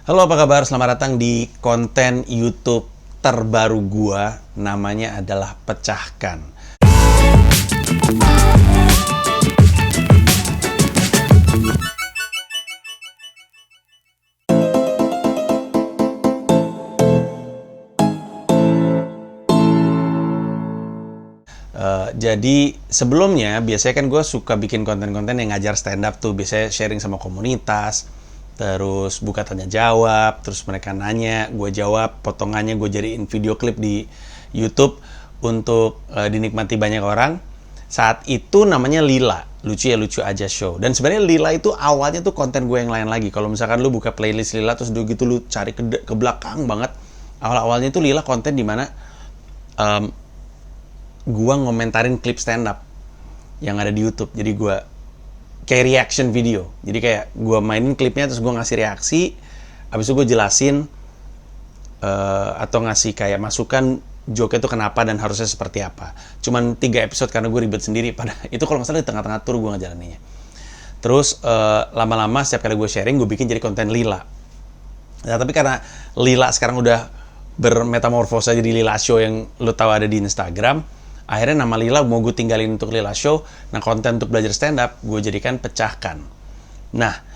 Halo, apa kabar? Selamat datang di konten YouTube terbaru gua. Namanya adalah Pecahkan. Jadi sebelumnya biasanya kan gue suka bikin konten-konten yang ngajar stand up tuh, biasanya sharing sama komunitas, terus buka tanya jawab, terus mereka nanya, gue jawab, potongannya gue jadiin video klip di YouTube untuk dinikmati banyak orang. Saat itu namanya Lila, lucu ya lucu aja show. Dan sebenarnya Lila itu awalnya tuh konten gue yang lain lagi. Kalau misalkan lu buka playlist Lila terus gitu lu cari ke belakang banget, awal-awalnya itu Lila konten dimana gua ngomentarin klip stand up yang ada di YouTube. Jadi gua kayak reaction video. Jadi kayak gua mainin klipnya terus gua ngasih reaksi, habis itu gua jelasin atau ngasih kayak masukan joke itu kenapa dan harusnya seperti apa. Cuman 3 episode karena gue ribet sendiri pada itu, kalau nggak salah di tengah-tengah tour gue ngejalaninnya. Terus lama-lama setiap kali gue sharing gue bikin jadi konten Lila. Nah, tapi karena Lila sekarang udah bermetamorfosa jadi Lila Show yang lo tahu ada di Instagram, akhirnya nama Lila mau gue tinggalin untuk Lila Show. Nah, konten untuk belajar stand up gue jadikan Pecahkan. Nah,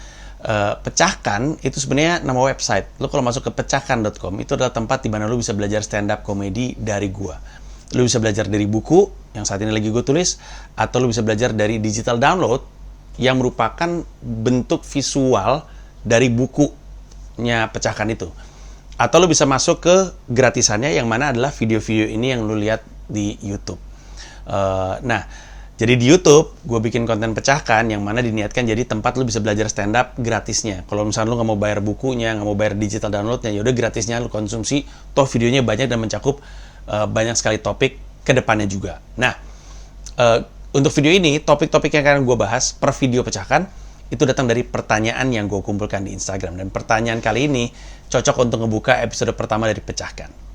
Pecahkan itu sebenarnya nama website. Lo kalau masuk ke pecahkan.com itu adalah tempat di mana lo bisa belajar stand up komedi dari gue. Lo bisa belajar dari buku yang saat ini lagi gue tulis, atau lo bisa belajar dari digital download yang merupakan bentuk visual dari bukunya Pecahkan itu. Atau lo bisa masuk ke gratisannya yang mana adalah video-video ini yang lo lihat di YouTube. Nah, jadi di YouTube gue bikin konten Pecahkan yang mana diniatkan jadi tempat lo bisa belajar stand up gratisnya. Kalau misalnya lo nggak mau bayar bukunya, nggak mau bayar digital downloadnya, yaudah gratisnya lo konsumsi. Toh videonya banyak dan mencakup banyak sekali topik ke depannya juga. Nah, untuk video ini topik-topik yang akan gue bahas per video Pecahkan itu datang dari pertanyaan yang gue kumpulkan di Instagram. Dan pertanyaan kali ini cocok untuk ngebuka episode pertama dari Pecahkan.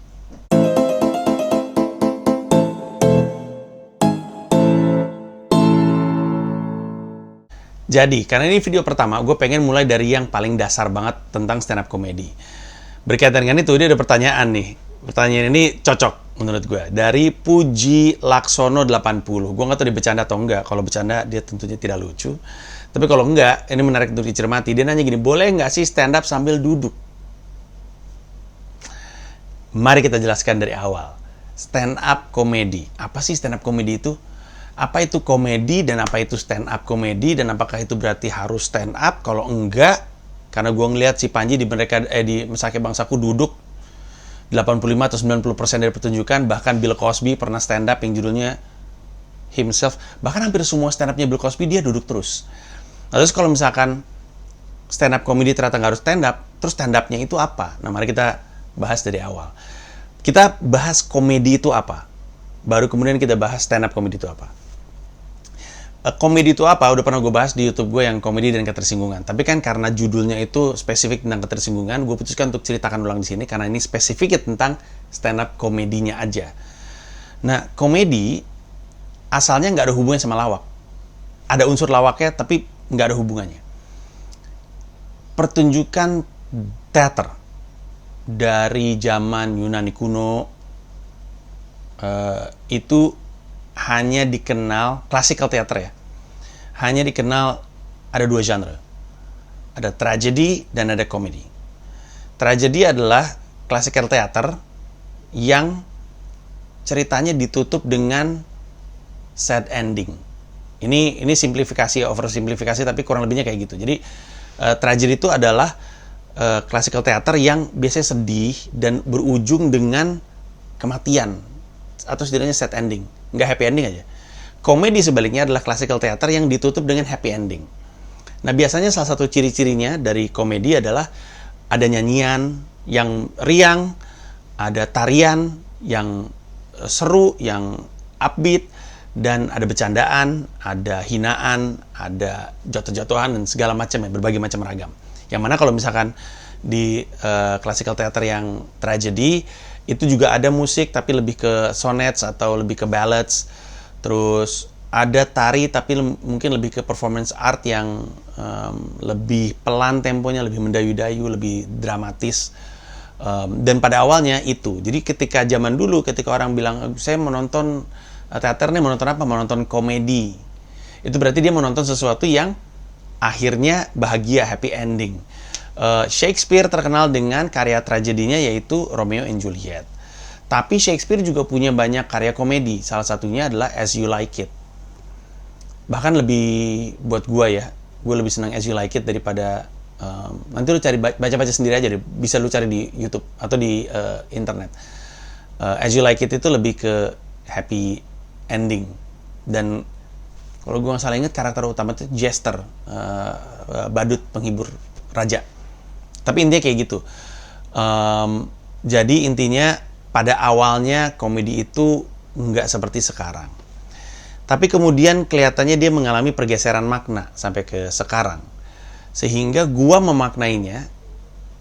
Jadi, karena ini video pertama, gue pengen mulai dari yang paling dasar banget tentang stand up comedy. Berkaitan dengan itu, dia ada pertanyaan nih. Pertanyaan ini cocok menurut gue. Dari Puji Laksono 80. Gue nggak tahu dia bercanda atau enggak. Kalau bercanda, dia tentunya tidak lucu. Tapi kalau enggak, ini menarik untuk dicermati. Dia nanya gini, boleh nggak sih stand up sambil duduk? Mari kita jelaskan dari awal. Stand up comedy. Apa sih stand up comedy itu? Apa itu komedi dan apa itu stand up komedi, dan apakah itu berarti harus stand up? Kalau enggak, karena gue ngeliat si Panji di Mesake Bangsaku duduk 85 atau 90% dari pertunjukan, bahkan Bill Cosby pernah stand up yang judulnya Himself, bahkan hampir semua stand upnya Bill Cosby dia duduk terus. Lalu kalau misalkan stand up komedi ternyata nggak harus stand up, terus stand upnya itu apa? Nah, mari kita bahas dari awal. Kita bahas komedi itu apa, baru kemudian kita bahas stand up komedi itu apa. Komedi itu apa? Udah pernah gue bahas di YouTube gue yang komedi dan ketersinggungan. Tapi kan karena judulnya itu spesifik tentang ketersinggungan, gue putuskan untuk ceritakan ulang di sini karena ini spesifik tentang stand up komedinya aja. Nah, komedi asalnya nggak ada hubungannya sama lawak. Ada unsur lawaknya, tapi nggak ada hubungannya. Pertunjukan teater dari zaman Yunani kuno itu hanya dikenal, classical theater ya, hanya dikenal ada 2 genre. Ada tragedi dan ada komedi. Tragedi adalah classical theater yang ceritanya ditutup dengan sad ending. Ini simplifikasi, oversimplifikasi, tapi kurang lebihnya kayak gitu. Jadi tragedi itu adalah classical theater yang biasanya sedih dan berujung dengan kematian, atau setidaknya sad ending, nggak happy ending aja. Komedi sebaliknya adalah classical theater yang ditutup dengan happy ending. Nah, biasanya salah satu ciri-cirinya dari komedi adalah ada nyanyian yang riang, ada tarian yang seru, yang upbeat, dan ada bercandaan, ada hinaan, ada jatuh-jatuhan, dan segala macam ya, berbagai macam ragam. Yang mana kalau misalkan di classical theater yang tragedy itu juga ada musik, tapi lebih ke sonnets atau lebih ke ballads. Terus ada tari tapi mungkin lebih ke performance art yang lebih pelan temponya, lebih mendayu-dayu, lebih dramatis. Dan pada awalnya itu. Jadi ketika zaman dulu, ketika orang bilang, saya menonton teater nih, menonton apa? Menonton komedi. Itu berarti dia menonton sesuatu yang akhirnya bahagia, happy ending. Shakespeare terkenal dengan karya tragedinya yaitu Romeo and Juliet. Tapi Shakespeare juga punya banyak karya komedi. Salah satunya adalah As You Like It. Bahkan lebih buat gue ya, gue lebih senang As You Like It daripada nanti lu cari baca-baca sendiri aja deh, bisa lu cari di YouTube atau di internet. As You Like It itu lebih ke happy ending, dan kalau gue nggak salah ingat karakter utama itu Jester, badut penghibur raja. Tapi intinya kayak gitu. Jadi intinya pada awalnya komedi itu nggak seperti sekarang. Tapi kemudian kelihatannya dia mengalami pergeseran makna sampai ke sekarang. Sehingga gua memaknainya.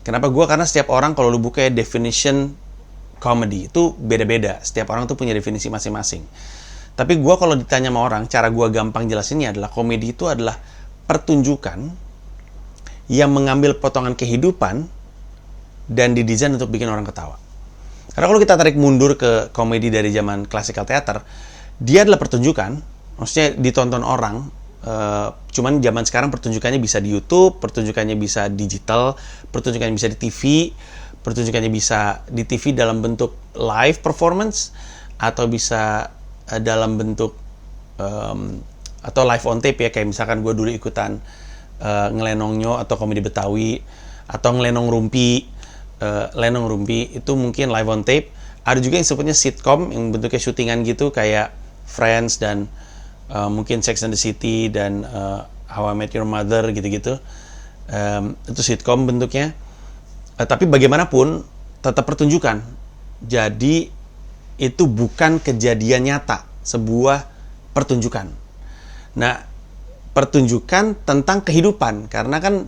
Kenapa gua? Karena setiap orang kalau lu buka definition comedy itu beda-beda. Setiap orang tuh punya definisi masing-masing. Tapi gua kalau ditanya sama orang, cara gua gampang jelasinnya adalah komedi itu adalah pertunjukan yang mengambil potongan kehidupan dan didesain untuk bikin orang ketawa. Karena kalau kita tarik mundur ke komedi dari zaman classical theater, dia adalah pertunjukan, maksudnya ditonton orang. Cuman zaman sekarang pertunjukannya bisa di YouTube, pertunjukannya bisa digital, pertunjukannya bisa di TV, pertunjukannya bisa di TV dalam bentuk live performance, atau bisa dalam bentuk atau live on tape ya, kayak misalkan gue dulu ikutan ngelenongnyo atau komedi Betawi, atau ngelenong rumpi. Lenong rumpi itu mungkin live on tape. Ada juga yang sebutnya sitcom yang bentuknya syutingan gitu, kayak Friends dan mungkin Sex and the City dan How I Met Your Mother gitu-gitu. Itu sitcom bentuknya. Tapi bagaimanapun tetap pertunjukan. Jadi itu bukan kejadian nyata, sebuah pertunjukan. Nah, pertunjukan tentang kehidupan, karena kan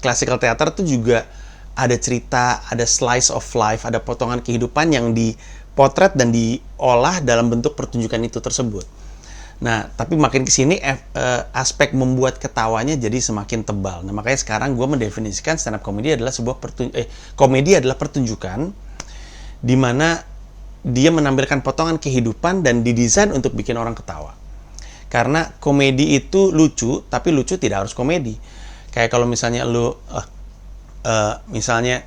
classical theater itu juga ada cerita, ada slice of life, ada potongan kehidupan yang dipotret dan diolah dalam bentuk pertunjukan itu tersebut. Nah, tapi makin kesini aspek membuat ketawanya jadi semakin tebal. Nah, makanya sekarang gue mendefinisikan stand up comedy adalah sebuah komedi adalah pertunjukan di mana dia menampilkan potongan kehidupan dan didesain untuk bikin orang ketawa. Karena komedi itu lucu, tapi lucu tidak harus komedi. Kayak kalau misalnya lu misalnya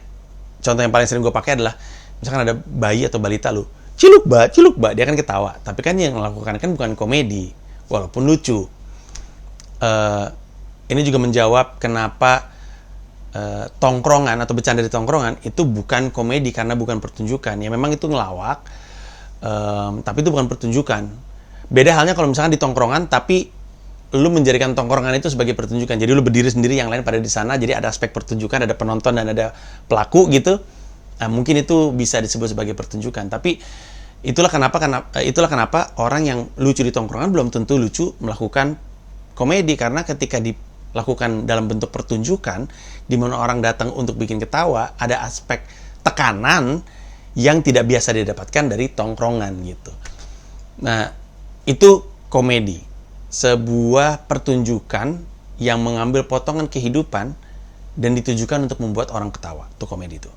contoh yang paling sering gue pakai adalah misalkan ada bayi atau balita lu ciluk ba, dia kan ketawa, tapi kan yang melakukan kan bukan komedi walaupun lucu. Ini juga menjawab kenapa tongkrongan atau bercanda di tongkrongan itu bukan komedi, karena bukan pertunjukan. Ya memang itu ngelawak, tapi itu bukan pertunjukan. Beda halnya kalau misalkan di tongkrongan tapi lu menjadikan tongkrongan itu sebagai pertunjukan. Jadi lu berdiri sendiri, yang lain pada di sana. Jadi ada aspek pertunjukan, ada penonton dan ada pelaku gitu. Nah, mungkin itu bisa disebut sebagai pertunjukan. Tapi itulah kenapa orang yang lucu di tongkrongan belum tentu lucu melakukan komedi, karena ketika dilakukan dalam bentuk pertunjukan di mana orang datang untuk bikin ketawa, ada aspek tekanan yang tidak biasa didapatkan dari tongkrongan gitu. Nah, itu komedi. Sebuah pertunjukan yang mengambil potongan kehidupan dan ditujukan untuk membuat orang ketawa. Itu komedi itu.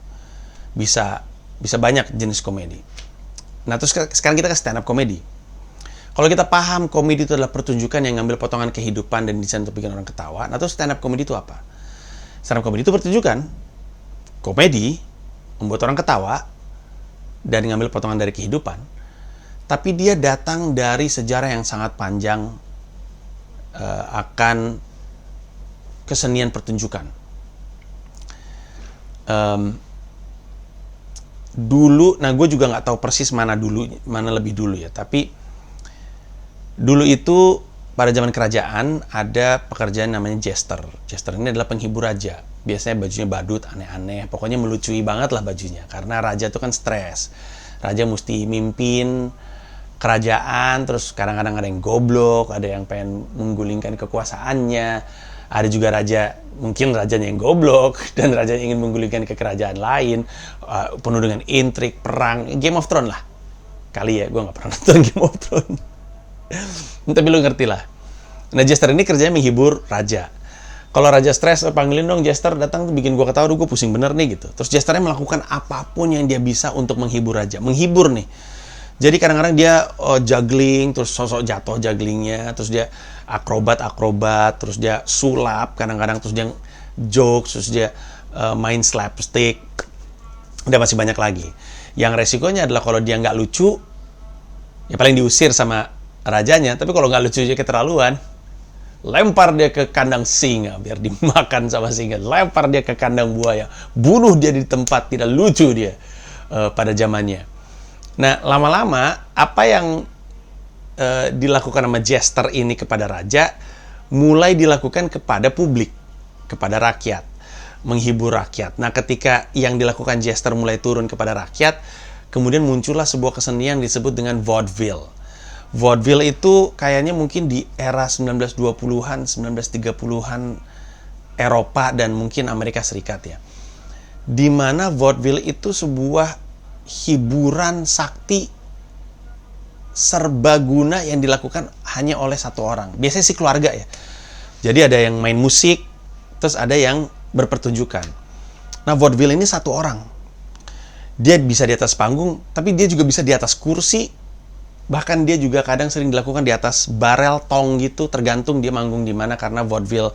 Bisa banyak jenis komedi. Nah, terus sekarang kita ke stand up komedi. Kalau kita paham komedi itu adalah pertunjukan yang ngambil potongan kehidupan dan desain untuk bikin orang ketawa, nah terus stand up komedi itu apa? Stand up komedi itu pertunjukan komedi membuat orang ketawa dan ngambil potongan dari kehidupan, tapi dia datang dari sejarah yang sangat panjang akan kesenian pertunjukan. Dulu, nah gue juga nggak tahu persis mana lebih dulu ya, tapi dulu itu pada zaman kerajaan ada pekerjaan namanya jester. Jester ini adalah penghibur raja. Biasanya bajunya badut, aneh-aneh, pokoknya melucui banget lah bajunya, karena raja itu kan stres. Raja mesti mimpin kerajaan, terus kadang-kadang ada yang goblok, ada yang pengen menggulingkan kekuasaannya, ada juga mungkin rajanya yang goblok, dan raja yang ingin menggulingkan ke kerajaan lain, penuh dengan intrik, perang, Game of Thrones lah. Kali ya, gue gak pernah nonton Game of Thrones. Tapi lu ngerti lah. Nah, jester ini kerjanya menghibur raja. Kalau raja stres, panggilin dong jester, datang tuh bikin gua ketawa, gue pusing bener nih gitu. Terus jesternya melakukan apapun yang dia bisa untuk menghibur raja. Menghibur nih. Jadi kadang-kadang dia juggling, terus sosok jatuh jugglingnya, terus dia akrobat, terus dia sulap, kadang-kadang terus dia jokes, terus dia main slapstick, dan masih banyak lagi. Yang resikonya adalah kalau dia nggak lucu, ya paling diusir sama rajanya. Tapi kalau nggak lucu aja keterlaluan, lempar dia ke kandang singa biar dimakan sama singa, lempar dia ke kandang buaya, bunuh dia di tempat tidak lucu dia pada zamannya. Nah, lama-lama apa yang dilakukan sama jester ini kepada raja mulai dilakukan kepada publik, kepada rakyat, menghibur rakyat. Nah, ketika yang dilakukan jester mulai turun kepada rakyat, kemudian muncullah sebuah kesenian disebut dengan vaudeville. Vaudeville itu kayaknya mungkin di era 1920-an, 1930-an Eropa dan mungkin Amerika Serikat ya. Di mana vaudeville itu sebuah hiburan sakti serbaguna yang dilakukan hanya oleh satu orang. Biasanya sih keluarga ya. Jadi ada yang main musik, terus ada yang berpertunjukan. Nah, vaudeville ini satu orang. Dia bisa di atas panggung, tapi dia juga bisa di atas kursi. Bahkan dia juga kadang sering dilakukan di atas barel tong gitu, tergantung dia manggung di mana, karena vaudeville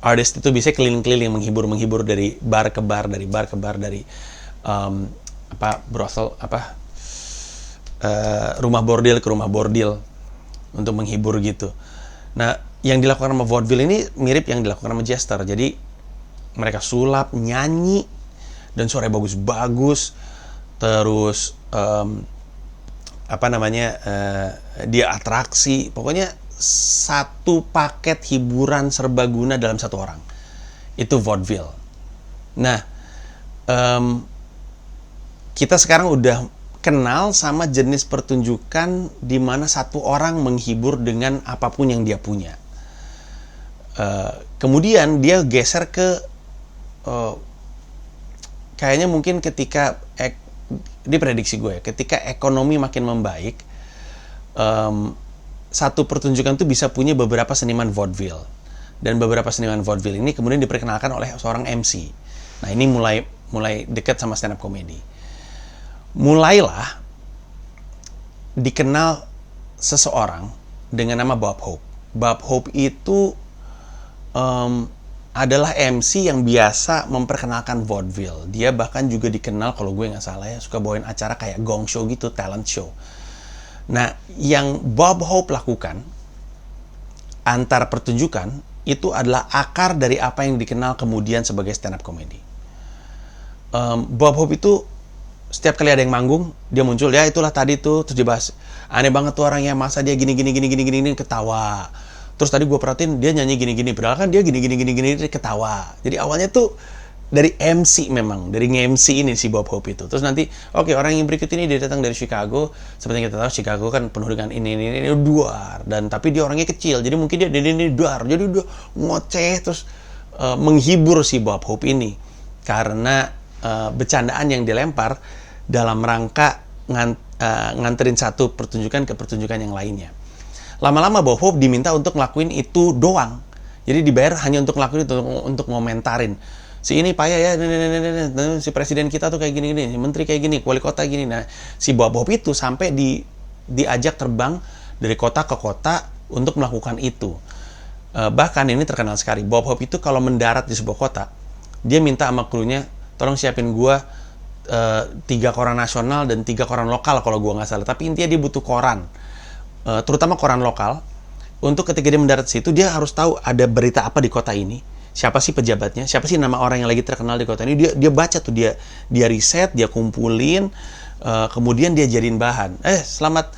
artist itu bisa keliling-keliling menghibur dari bar ke bar, dari brothel, rumah bordil ke rumah bordil untuk menghibur gitu. Nah, yang dilakukan sama vaudeville ini mirip yang dilakukan sama jester. Jadi mereka sulap, nyanyi, dan suaranya bagus-bagus. Terus dia atraksi. Pokoknya satu paket hiburan serbaguna dalam satu orang. Itu vaudeville. Nah, kita sekarang udah kenal sama jenis pertunjukan di mana satu orang menghibur dengan apapun yang dia punya. Kemudian dia geser ke kayaknya mungkin ketika di prediksi gue ya, ketika ekonomi makin membaik, satu pertunjukan itu bisa punya beberapa seniman vaudeville, dan beberapa seniman vaudeville ini kemudian diperkenalkan oleh seorang MC. Nah, ini mulai dekat sama stand up comedy. Mulailah dikenal seseorang dengan nama Bob Hope. Bob Hope itu adalah MC yang biasa memperkenalkan vaudeville. Dia bahkan juga dikenal, kalau gue nggak salah ya, suka bawain acara kayak gong show gitu, talent show. Nah, yang Bob Hope lakukan antar pertunjukan itu adalah akar dari apa yang dikenal kemudian sebagai stand up comedy. Bob Hope itu setiap kali ada yang manggung, dia muncul, ya itulah tadi tuh, terus dibahas, aneh banget tuh orangnya, masa dia gini, ketawa. Terus tadi gue perhatiin, dia nyanyi gini, padahal kan dia gini, ketawa. Jadi awalnya tuh dari MC memang, dari nge-MC ini si Bob Hope itu. Terus nanti, oke, orang yang berikut ini dia datang dari Chicago, seperti yang kita tahu, Chicago kan penuh dengan ini, duar. Dan tapi dia orangnya kecil, jadi mungkin dia ini duar. Jadi udah ngoceh, terus menghibur si Bob Hope ini. Karena bercandaan yang dilempar dalam rangka nganterin satu pertunjukan ke pertunjukan yang lainnya. Lama-lama Bob Hope diminta untuk ngelakuin itu doang. Jadi dibayar hanya untuk ngelakuin itu, untuk ngomentarin. Si ini payah ya, si presiden kita tuh kayak gini, si menteri kayak gini, wali kota gini. Nah, si Bob Hope itu sampai diajak terbang dari kota ke kota untuk melakukan itu. Bahkan ini terkenal sekali. Bob Hope itu kalau mendarat di sebuah kota, dia minta sama krunya, tolong siapin gua 3 koran nasional dan 3 koran lokal kalau gua nggak salah. Tapi intinya dia butuh koran, terutama koran lokal. Untuk ketika dia mendarat situ, dia harus tahu ada berita apa di kota ini, siapa sih pejabatnya, siapa sih nama orang yang lagi terkenal di kota ini. Dia baca tuh, dia riset, dia kumpulin, kemudian dia jadiin bahan. Selamat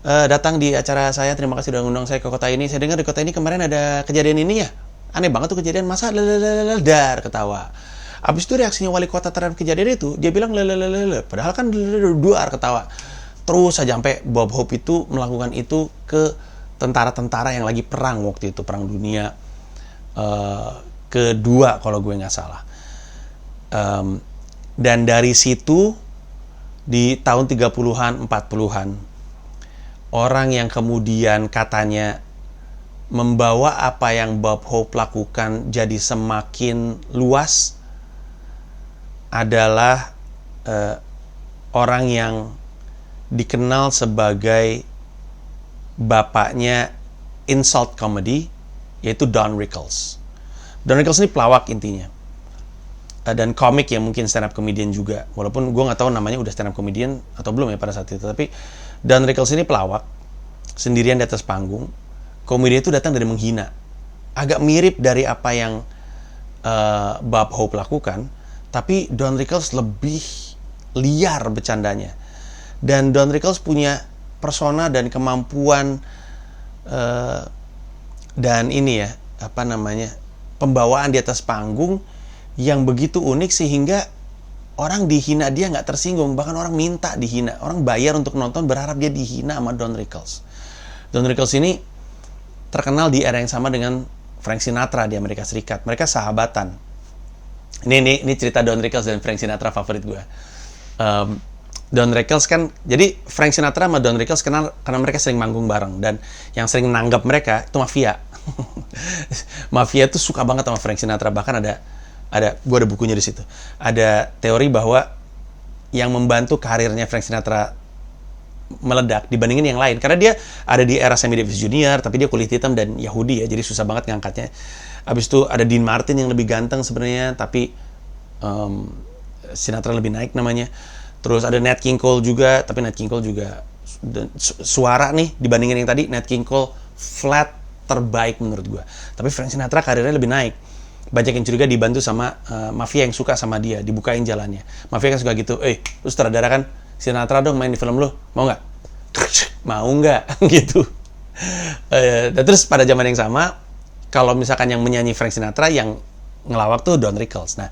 datang di acara saya, terima kasih udah ngundang saya ke kota ini. Saya dengar di kota ini kemarin ada kejadian ini ya, aneh banget tuh kejadian, masa dar ketawa. Abis itu reaksinya wali kota terhadap kejadian itu, dia bilang padahal kan duar ketawa. Terus saja sampai Bob Hope itu melakukan itu ke tentara-tentara yang lagi perang waktu itu, perang dunia kedua kalau gue nggak salah. Dan dari situ di tahun 30-an, 40-an, orang yang kemudian katanya membawa apa yang Bob Hope lakukan jadi semakin luas adalah orang yang dikenal sebagai bapaknya insult comedy, yaitu Don Rickles. Don Rickles ini pelawak intinya. Dan komik yang mungkin stand up comedian juga. Walaupun gue nggak tahu namanya udah stand up comedian atau belum ya pada saat itu. Tapi Don Rickles ini pelawak, sendirian di atas panggung. Komedi itu datang dari menghina. Agak mirip dari apa yang Bob Hope lakukan. Tapi Don Rickles lebih liar bercandanya. Dan Don Rickles punya persona dan kemampuan dan ini ya, pembawaan di atas panggung yang begitu unik sehingga orang dihina dia nggak tersinggung, bahkan orang minta dihina, orang bayar untuk nonton berharap dia dihina sama Don Rickles. Don Rickles ini terkenal di era yang sama dengan Frank Sinatra di Amerika Serikat. Mereka sahabatan. Ini cerita Don Rickles dan Frank Sinatra favorit gue. Don Rickles kan, jadi Frank Sinatra sama Don Rickles kenal karena mereka sering manggung bareng, dan yang sering nanggap mereka itu mafia. Mafia itu suka banget sama Frank Sinatra, bahkan ada gue ada bukunya di situ. Ada teori bahwa yang membantu karirnya Frank Sinatra meledak dibandingin yang lain, karena dia ada di era Sammy Davis Jr., tapi dia kulit hitam dan Yahudi ya, jadi susah banget ngangkatnya. Abis itu ada Dean Martin yang lebih ganteng sebenarnya, tapi Sinatra lebih naik namanya. Terus ada Nat King Cole juga, tapi Nat King Cole juga suara nih dibandingin yang tadi, Nat King Cole flat terbaik menurut gue. Tapi Frank Sinatra karirnya lebih naik. Banyak yang curiga dibantu sama mafia yang suka sama dia, dibukain jalannya. Mafia kan suka gitu, lu sutradara kan, Sinatra dong main di film lu, mau nggak? Mau nggak? Gitu. Dan terus pada zaman yang sama, kalau misalkan yang menyanyi Frank Sinatra, yang ngelawak tuh Don Rickles. Nah,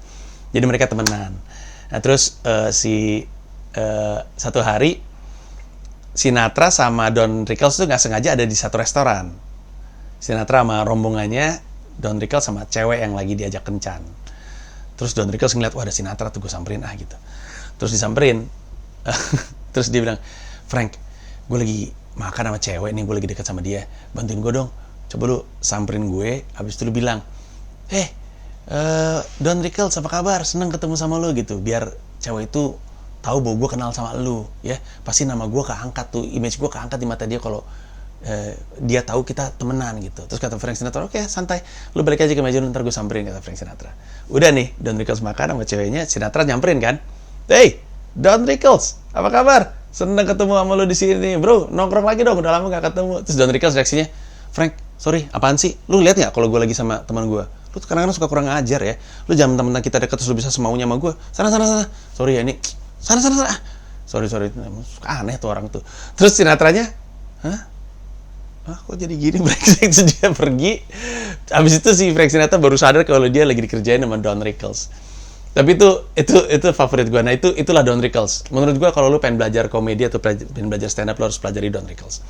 jadi mereka temenan. Nah, terus satu hari Sinatra sama Don Rickles tuh nggak sengaja ada di satu restoran. Sinatra sama rombongannya, Don Rickles sama cewek yang lagi diajak kencan. Terus Don Rickles ngeliat, wah ada Sinatra tuh, gue samperin gitu. Terus disamperin. Terus dia bilang, Frank, gue lagi makan sama cewek nih, gue lagi dekat sama dia, bantuin gue dong. Coba lu samperin gue, habis itu lu bilang, Don Rickles apa kabar? Seneng ketemu sama lu gitu. Biar cewek itu tahu bahwa gue kenal sama lu, ya. Pasti nama gue keangkat tuh, image gue keangkat di mata dia kalau dia tahu kita temenan gitu. Terus kata Frank Sinatra, oke, santai, lu balik aja ke meja, ntar gue samperin, kata Frank Sinatra. Udah nih, Don Rickles makan sama ceweknya, Sinatra nyamperin kan, hey, Don Rickles, apa kabar? Seneng ketemu sama lu di sini, bro. Nongkrong lagi dong, udah lama gak ketemu. Terus Don Rickles reaksinya, Frank, sorry, apaan sih? Lu lihat nggak kalau gue lagi sama teman gue? Lu kadang-kadang suka kurang ajar ya. Lu jangan teman kita deket terus lu bisa semaunya sama gue. Sana. Sorry ya, ini sana. Sorry. Suka aneh tuh orang tuh. Terus Sinatranya, kok jadi gini? Brengsek, dia pergi. Abis itu si Frank Sinatra baru sadar kalau dia lagi dikerjain sama Don Rickles. Tapi itu favorit gue. Nah, itulah Don Rickles. Menurut gue kalau lu pengen belajar komedi atau pengen belajar stand up, lu harus pelajari Don Rickles.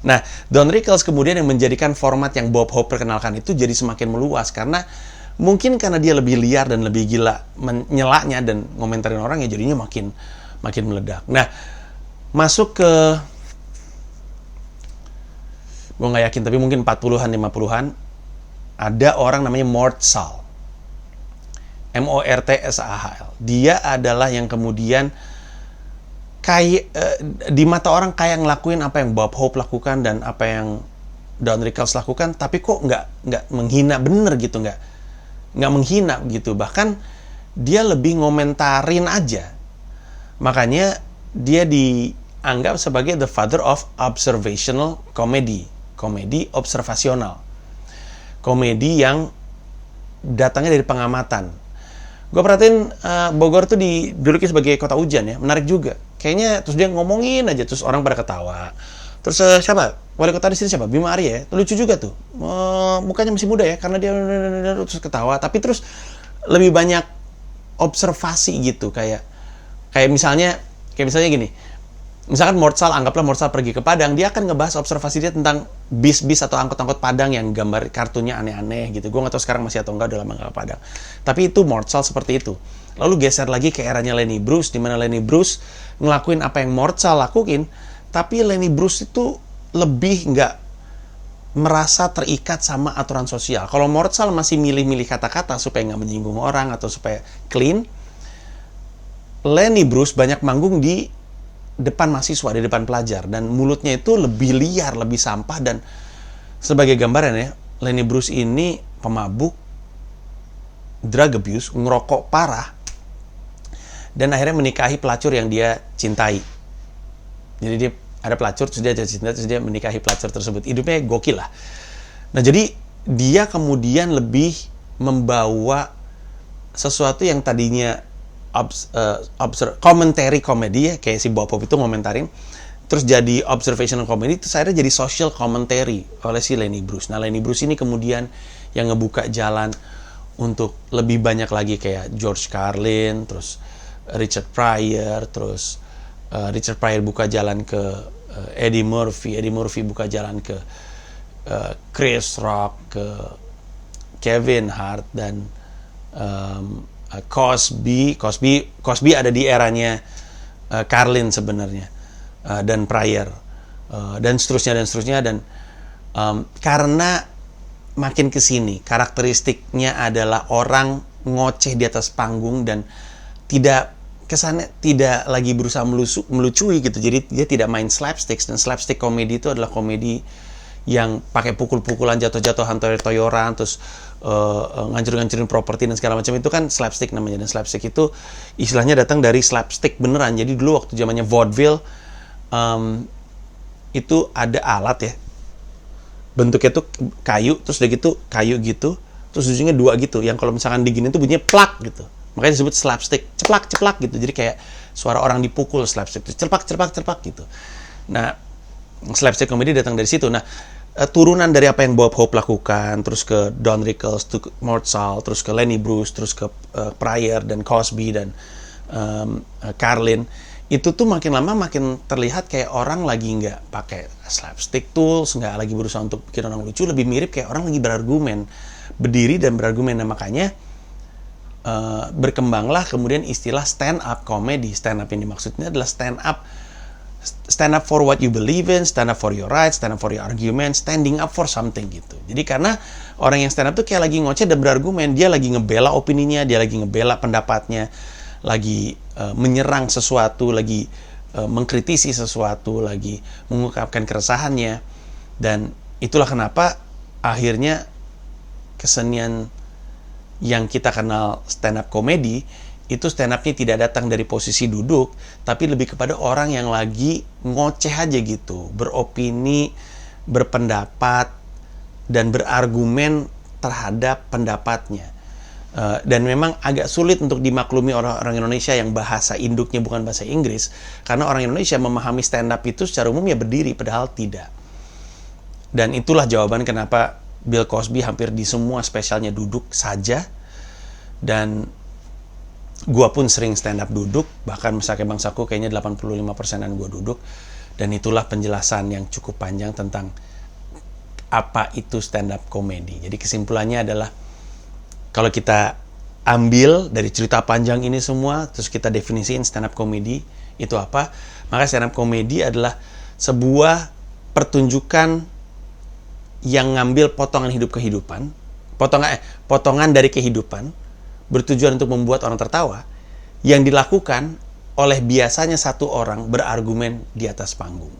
Nah, Don Rickles kemudian yang menjadikan format yang Bob Hope perkenalkan itu jadi semakin meluas, karena mungkin karena dia lebih liar dan lebih gila menyelaknya dan ngomentarin orang, ya jadinya makin meledak. Nah, masuk ke, gue nggak yakin, tapi mungkin 40-an, 50-an, ada orang namanya Mort Sahl. Mortsal. Dia adalah yang kemudian kayak di mata orang kayak ngelakuin apa yang Bob Hope lakukan dan apa yang Don Rickles lakukan, tapi kok nggak menghina bener gitu, nggak menghina gitu, bahkan dia lebih ngomentarin aja. Makanya dia dianggap sebagai the father of observational comedy, komedi observasional, komedi yang datangnya dari pengamatan. Gue perhatiin Bogor tuh dijuluki sebagai kota hujan ya, menarik juga. Kayaknya terus dia ngomongin aja, terus orang pada ketawa. Terus siapa? Wali kota di sini siapa? Bima Arya ya, lucu juga tuh. Mukanya masih muda ya, karena dia terus ketawa. Tapi terus lebih banyak observasi gitu, kayak misalnya gini. Misalkan Mort Sahl, anggaplah Mort Sahl pergi ke Padang, dia akan ngebahas observasi dia tentang bis-bis atau angkot-angkot Padang yang gambar kartunya aneh-aneh gitu. Gue nggak tahu sekarang masih atau enggak, udah lama nggak ke Padang. Tapi itu Mort Sahl seperti itu. Lalu geser lagi ke eranya Lenny Bruce, di mana Lenny Bruce ngelakuin apa yang Mort Sahl lakuin, tapi Lenny Bruce itu lebih nggak merasa terikat sama aturan sosial. Kalau Mortsal masih milih-milih kata-kata supaya nggak menyinggung orang atau supaya clean, Lenny Bruce banyak manggung di depan mahasiswa, di depan pelajar, dan mulutnya itu lebih liar, lebih sampah. Dan sebagai gambaran ya, Lenny Bruce ini pemabuk, drug abuse, ngerokok parah, dan akhirnya menikahi pelacur yang dia cintai. Jadi dia ada pelacur, terus dia jatuh cinta, terus dia menikahi pelacur tersebut. Hidupnya gokil lah. Nah, jadi dia kemudian lebih membawa sesuatu yang tadinya commentary komedi ya, kayak si Bob Hope itu ngomentarin, terus jadi observational comedy, terus akhirnya jadi social commentary oleh si Lenny Bruce. Nah, Lenny Bruce ini kemudian yang ngebuka jalan untuk lebih banyak lagi kayak George Carlin, terus Richard Pryor, terus Richard Pryor buka jalan ke Eddie Murphy buka jalan ke Chris Rock, ke Kevin Hart, dan Cosby ada di eranya Carlin sebenarnya, dan Pryor, dan seterusnya. Dan karena makin kesini karakteristiknya adalah orang ngoceh di atas panggung dan kesannya tidak lagi berusaha melucui gitu. Jadi dia tidak main slapstick, dan slapstick komedi itu adalah komedi yang pakai pukul-pukulan, jatuh-jatuhan, toyor-toyoran, terus ngancur-ngancurin properti dan segala macam. Itu kan slapstick namanya. Dan slapstick itu istilahnya datang dari slapstick beneran. Jadi dulu waktu zamannya vaudeville, itu ada alat ya, bentuknya tuh kayu, terus udah gitu kayu gitu, terus ujungnya dua gitu, yang kalau misalkan diginin tuh bunyinya plak gitu. Makanya disebut slapstick, ceplak gitu. Jadi kayak suara orang dipukul, slapstick itu ceplak gitu. Nah, slapstick comedy datang dari situ. Nah, turunan dari apa yang Bob Hope lakukan, terus ke Don Rickles, ke Mortsal, terus ke Lenny Bruce, terus ke Pryor dan Cosby dan Carlin, itu tuh makin lama makin terlihat kayak orang lagi nggak pakai slapstick tools, nggak lagi berusaha untuk bikin orang lucu, lebih mirip kayak orang lagi berargumen, berdiri dan berargumen. Nah, makanya berkembanglah kemudian istilah stand up comedy. Stand up yang dimaksudnya adalah stand up for what you believe in, stand up for your rights, stand up for your argument, standing up for something gitu. Jadi karena orang yang stand up tuh kayak lagi ngoceh dan berargumen, dia lagi ngebela opininya, dia lagi ngebela pendapatnya, lagi menyerang sesuatu, lagi mengkritisi sesuatu, lagi mengungkapkan keresahannya. Dan itulah kenapa akhirnya kesenian yang kita kenal stand up comedy itu stand up-nya tidak datang dari posisi duduk, tapi lebih kepada orang yang lagi ngoceh aja gitu, beropini, berpendapat, dan berargumen terhadap pendapatnya. Dan memang agak sulit untuk dimaklumi orang Indonesia yang bahasa induknya bukan bahasa Inggris, karena orang Indonesia memahami stand up itu secara umum ya berdiri, padahal tidak. Dan itulah jawaban kenapa Bill Cosby hampir di semua spesialnya duduk saja, dan gua pun sering stand up duduk, bahkan Mesake Bangsaku kayaknya 85%-an gua duduk. Dan itulah penjelasan yang cukup panjang tentang apa itu stand up comedy. Jadi kesimpulannya adalah, kalau kita ambil dari cerita panjang ini semua, terus kita definisiin stand up comedy itu apa, maka stand up comedy adalah sebuah pertunjukan yang ngambil potongan dari kehidupan, bertujuan untuk membuat orang tertawa, yang dilakukan oleh biasanya satu orang berargumen di atas panggung.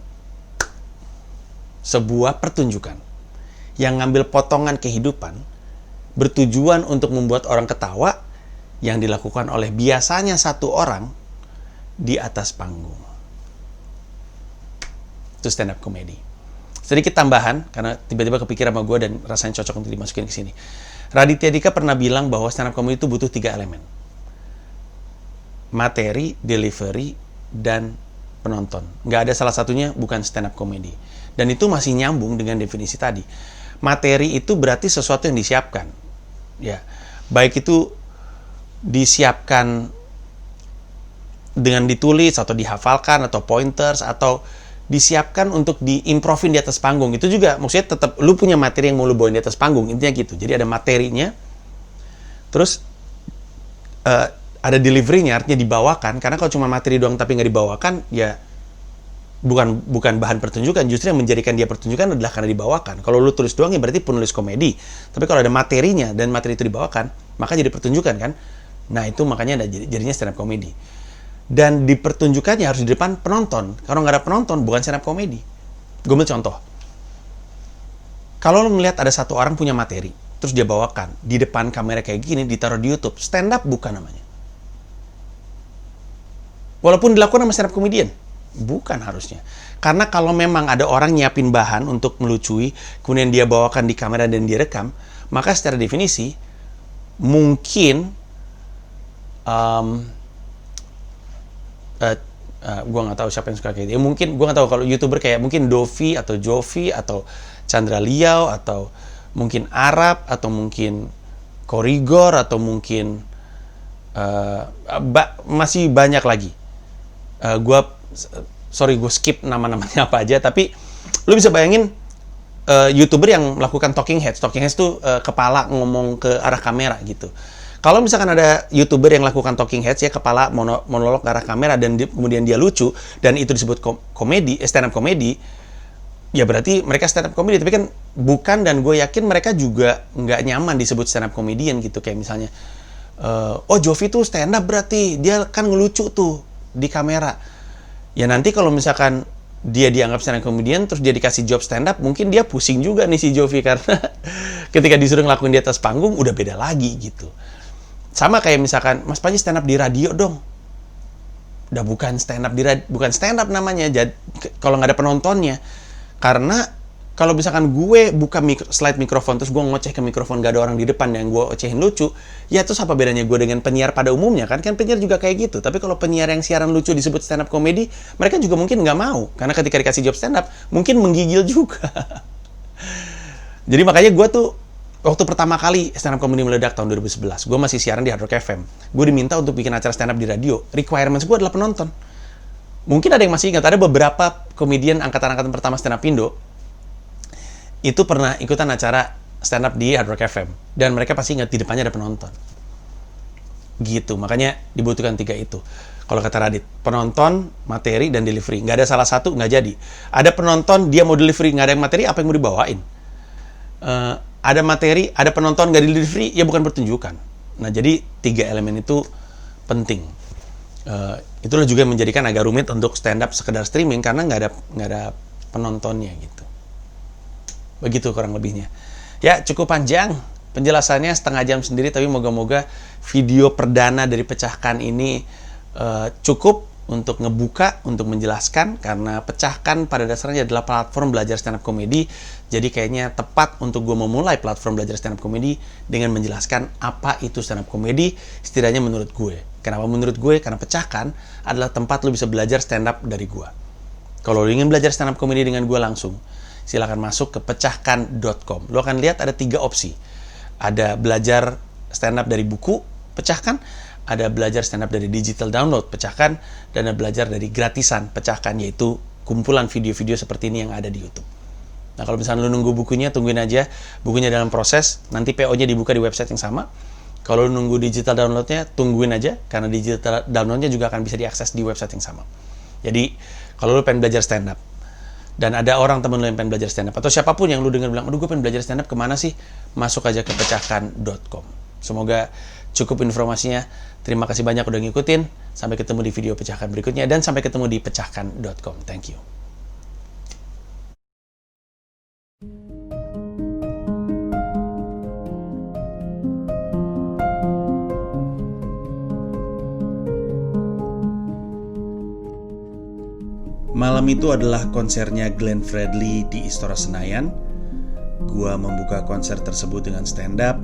Sebuah pertunjukan yang ngambil potongan kehidupan, bertujuan untuk membuat orang ketawa, yang dilakukan oleh biasanya satu orang di atas panggung. Itu stand up comedy. Sedikit tambahan, karena tiba-tiba kepikiran sama gue dan rasanya cocok untuk dimasukin ke sini. Raditya Dika pernah bilang bahwa stand up comedy itu butuh 3 elemen. Materi, delivery, dan penonton. Nggak ada salah satunya bukan stand up comedy. Dan itu masih nyambung dengan definisi tadi. Materi itu berarti sesuatu yang disiapkan. Ya, baik itu disiapkan dengan ditulis, atau dihafalkan, atau pointers, atau disiapkan untuk diimprovin di atas panggung. Itu juga maksudnya tetap lu punya materi yang mau lu bawain di atas panggung, intinya gitu. Jadi ada materinya, terus ada delivery-nya, artinya dibawakan. Karena kalau cuma materi doang tapi nggak dibawakan, ya bukan bahan pertunjukan, justru yang menjadikan dia pertunjukan adalah karena dibawakan. Kalau lu tulis doang ya berarti penulis komedi. Tapi kalau ada materinya dan materi itu dibawakan, maka jadi pertunjukan kan. Nah, itu makanya jadinya stand up comedy. Dan di pertunjukannya harus di depan penonton. Kalau nggak ada penonton, bukan stand up comedy. Gue ambil contoh. Kalau lo ngeliat ada satu orang punya materi, terus dia bawakan di depan kamera kayak gini, ditaruh di YouTube, stand up bukan namanya. Walaupun dilakukan sama stand up comedian, bukan harusnya. Karena kalau memang ada orang nyiapin bahan untuk melucui, kemudian dia bawakan di kamera dan direkam, maka secara definisi mungkin gue nggak tahu siapa yang suka kayak dia. Mungkin gue nggak tahu kalau YouTuber kayak mungkin Dovi atau Jovi atau Chandra Liao atau mungkin Arab atau mungkin Korigor atau mungkin masih banyak lagi. Gue skip nama-namanya apa aja, tapi lu bisa bayangin YouTuber yang melakukan talking heads. Talking heads tuh kepala ngomong ke arah kamera gitu. Kalau misalkan ada YouTuber yang lakukan talking heads ya, kepala monolog ke arah kamera dan kemudian dia lucu dan itu disebut komedi, stand up comedy, ya berarti mereka stand up comedy. Tapi kan bukan, dan gue yakin mereka juga nggak nyaman disebut stand up comedian gitu. Kayak misalnya, oh Jovi tuh stand up berarti dia kan ngelucu tuh di kamera. Ya nanti kalau misalkan dia dianggap stand up comedian terus dia dikasih job stand up, mungkin dia pusing juga nih si Jovi karena ketika disuruh ngelakuin di atas panggung udah beda lagi gitu. Sama kayak misalkan, Mas Panji stand up di radio dong. Udah bukan stand up bukan stand up namanya. Jadi kalau nggak ada penontonnya. Karena kalau misalkan gue buka slide mikrofon terus gue ngoceh ke mikrofon, gak ada orang di depan yang gue ocehin lucu, ya terus apa bedanya gue dengan penyiar pada umumnya kan? Kan penyiar juga kayak gitu. Tapi kalau penyiar yang siaran lucu disebut stand up comedy, mereka juga mungkin nggak mau. Karena ketika dikasih job stand up, mungkin menggigil juga. Jadi makanya gue tuh waktu pertama kali stand up comedy meledak tahun 2011, gue masih siaran di Hard Rock FM. Gue diminta untuk bikin acara stand up di radio. Requirements gue adalah penonton. Mungkin ada yang masih ingat, ada beberapa komedian angkatan-angkatan pertama stand up Indo itu pernah ikutan acara stand up di Hard Rock FM. Dan mereka pasti ingat di depannya ada penonton. Gitu, makanya dibutuhkan 3 itu. Kalau kata Radit, penonton, materi, dan delivery. Nggak ada salah satu, nggak jadi. Ada penonton, dia mau delivery, nggak ada yang materi, apa yang mau dibawain? Ada materi, ada penonton, nggak di delivery, ya bukan pertunjukan. Nah, jadi 3 elemen itu penting. Itulah juga yang menjadikan agak rumit untuk stand up sekedar streaming, karena nggak ada penontonnya gitu. Begitu kurang lebihnya. Ya, cukup panjang penjelasannya, setengah jam sendiri, tapi moga-moga video perdana dari Pecahkan ini cukup untuk ngebuka, untuk menjelaskan, karena Pecahkan pada dasarnya adalah platform belajar stand up comedy. Jadi kayaknya tepat untuk gue memulai platform belajar stand up comedy dengan menjelaskan apa itu stand up comedy, setidaknya menurut gue. Kenapa menurut gue? Karena Pecahkan adalah tempat lo bisa belajar stand up dari gue. Kalau lo ingin belajar stand up comedy dengan gue langsung, silakan masuk ke pecahkan.com. Lo akan lihat ada 3 opsi. Ada belajar stand up dari buku Pecahkan, ada belajar stand up dari digital download Pecahkan, dan ada belajar dari gratisan Pecahkan, yaitu kumpulan video-video seperti ini yang ada di YouTube. Nah, kalau misalnya lu nunggu bukunya, tungguin aja. Bukunya dalam proses, nanti PO-nya dibuka di website yang sama. Kalau lu nunggu digital download-nya, tungguin aja, karena digital download-nya juga akan bisa diakses di website yang sama. Jadi, kalau lu pengen belajar stand up, dan ada orang temen lu yang pengen belajar stand up, atau siapapun yang lu dengar bilang, aduh gue pengen belajar stand up, kemana sih? Masuk aja ke pecahkan.com. Semoga cukup informasinya. Terima kasih banyak udah ngikutin. Sampai ketemu di video Pecahkan berikutnya, dan sampai ketemu di pecahkan.com. Thank you. Malam itu adalah konsernya Glenn Fredly di Istora Senayan. Gua membuka konser tersebut dengan stand up,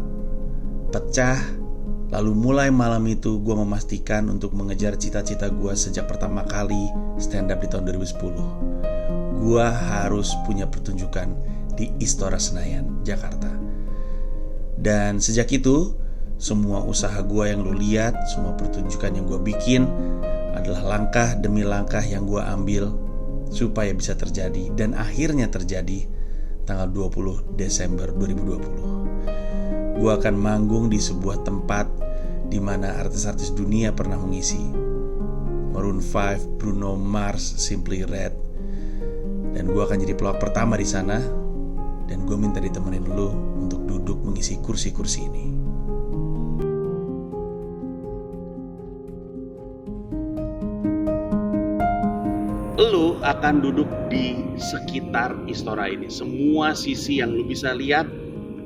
pecah. Lalu mulai malam itu gue memastikan untuk mengejar cita-cita gue sejak pertama kali stand up di tahun 2010. Gue harus punya pertunjukan di Istora Senayan, Jakarta. Dan sejak itu, semua usaha gue yang lo lihat, semua pertunjukan yang gue bikin adalah langkah demi langkah yang gue ambil supaya bisa terjadi, dan akhirnya terjadi tanggal 20 Desember 2020. Gue akan manggung di sebuah tempat di mana artis-artis dunia pernah mengisi. Maroon 5, Bruno Mars, Simply Red, Dan gue akan jadi pelawak pertama di sana. Dan gue minta ditemenin lu untuk duduk mengisi kursi-kursi ini. Lu akan duduk di sekitar istora ini. Semua sisi yang lu bisa lihat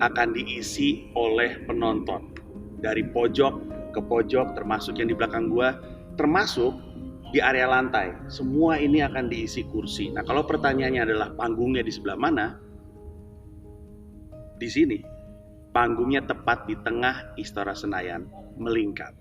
akan diisi oleh penonton. Dari pojok ke pojok, termasuk yang di belakang gua, termasuk di area lantai. Semua ini akan diisi kursi. Nah, kalau pertanyaannya adalah panggungnya di sebelah mana? Di sini. Panggungnya tepat di tengah Istora Senayan, melingkar.